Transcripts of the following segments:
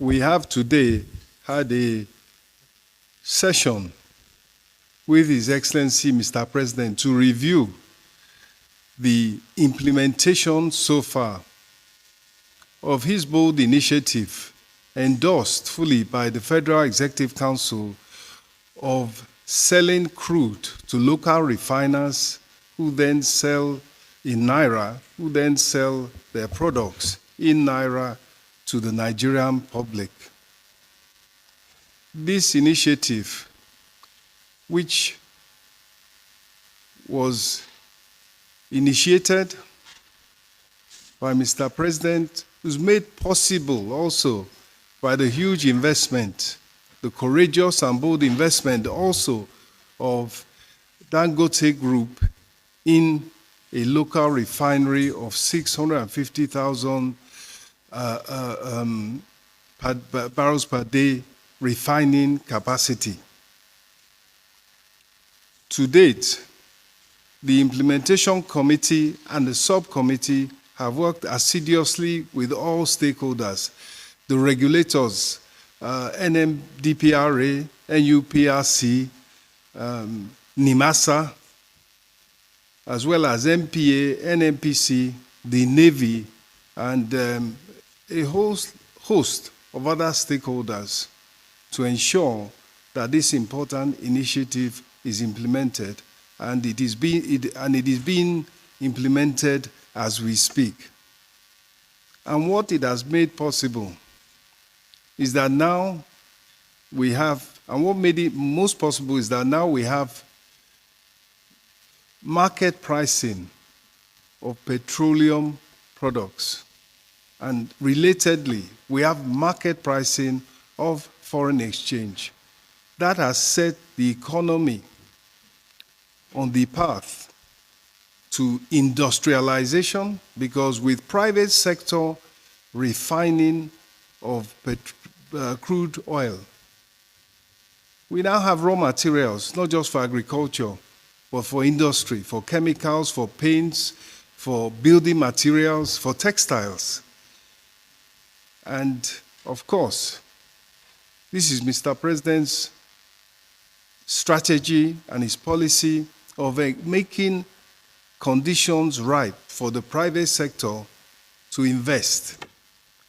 We have today had a session with His Excellency Mr. President to review the implementation so far of his bold initiative endorsed fully by the Federal Executive Council of selling crude to local refiners who then sell in Naira, who then sell their products in Naira to the Nigerian public. This initiative, which was initiated by Mr. President, was made possible also by the huge investment, the courageous and bold investment also of Dangote Group in a local refinery of 650,000 barrels per day refining capacity. To date, the implementation committee and the subcommittee have worked assiduously with all stakeholders, the regulators, NMDPRA, NUPRC, NIMASA, as well as MPA, NMPC, the Navy, and a host of other stakeholders to ensure that this important initiative is implemented, and it is being implemented as we speak. And what it has made possible is that now we have, and what made it most possible is that now we have market pricing of petroleum products. And relatedly, we have market pricing of foreign exchange. That has set the economy on the path to industrialization, because with private sector refining of crude oil, we now have raw materials, not just for agriculture, but for industry, for chemicals, for paints, for building materials, for textiles. And of course, this is Mr. President's strategy and his policy of making conditions ripe for the private sector to invest,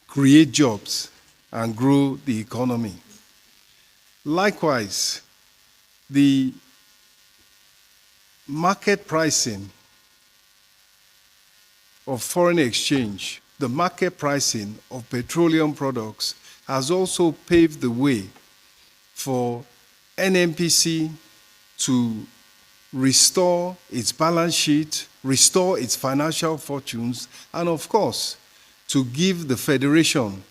create jobs, and grow the economy. Likewise, the market pricing of foreign exchange, the market pricing of petroleum products has also paved the way for NMPC to restore its balance sheet, restore its financial fortunes, and of course, to give the Federation,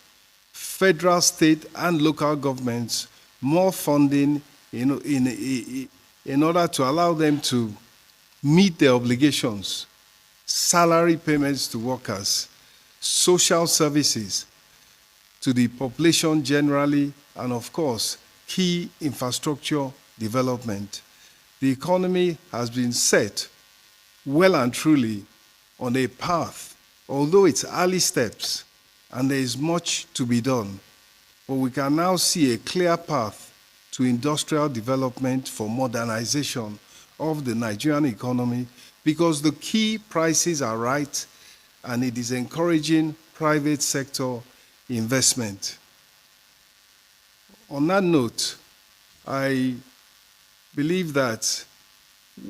federal, state, and local governments more funding in order to allow them to meet their obligations, salary payments to workers, social services to the population generally, and of course, key infrastructure development. The economy has been set well and truly on a path, although it's early steps and there is much to be done. But we can now see a clear path to industrial development for modernization of the Nigerian economy, because the key prices are right and it is encouraging private sector investment. On that note, I believe that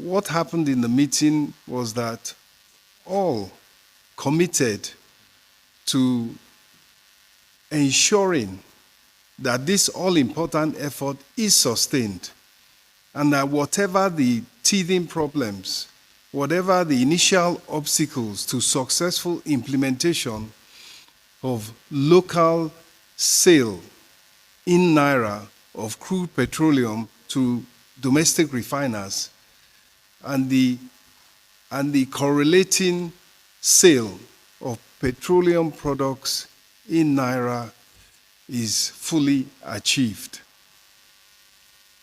what happened in the meeting was that all committed to ensuring that this all-important effort is sustained, and that whatever the teething problems, whatever the initial obstacles to successful implementation of local sale in Naira of crude petroleum to domestic refiners, and the correlating sale of petroleum products in Naira is fully achieved.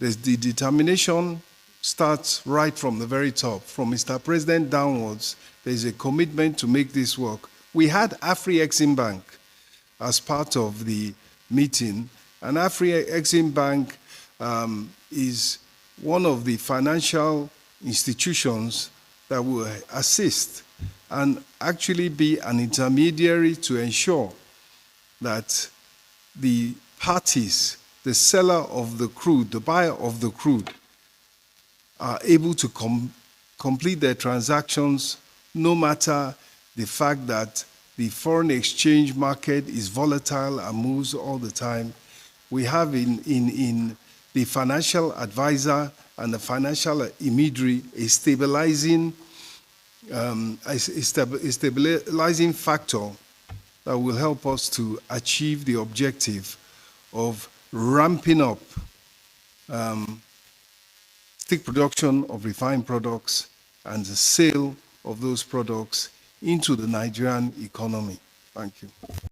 The determination starts right from the very top. From Mr. President downwards, there is a commitment to make this work. We had Afri-Exim Bank as part of the meeting. And Afri-Exim Bank is one of the financial institutions that will assist and actually be an intermediary to ensure that the parties, the seller of the crude, the buyer of the crude, are able to complete their transactions no matter the fact that the foreign exchange market is volatile and moves all the time. We have in the financial advisor and the financial intermediary a stabilizing factor that will help us to achieve the objective of ramping up stick production of refined products and the sale of those products into the Nigerian economy. Thank you.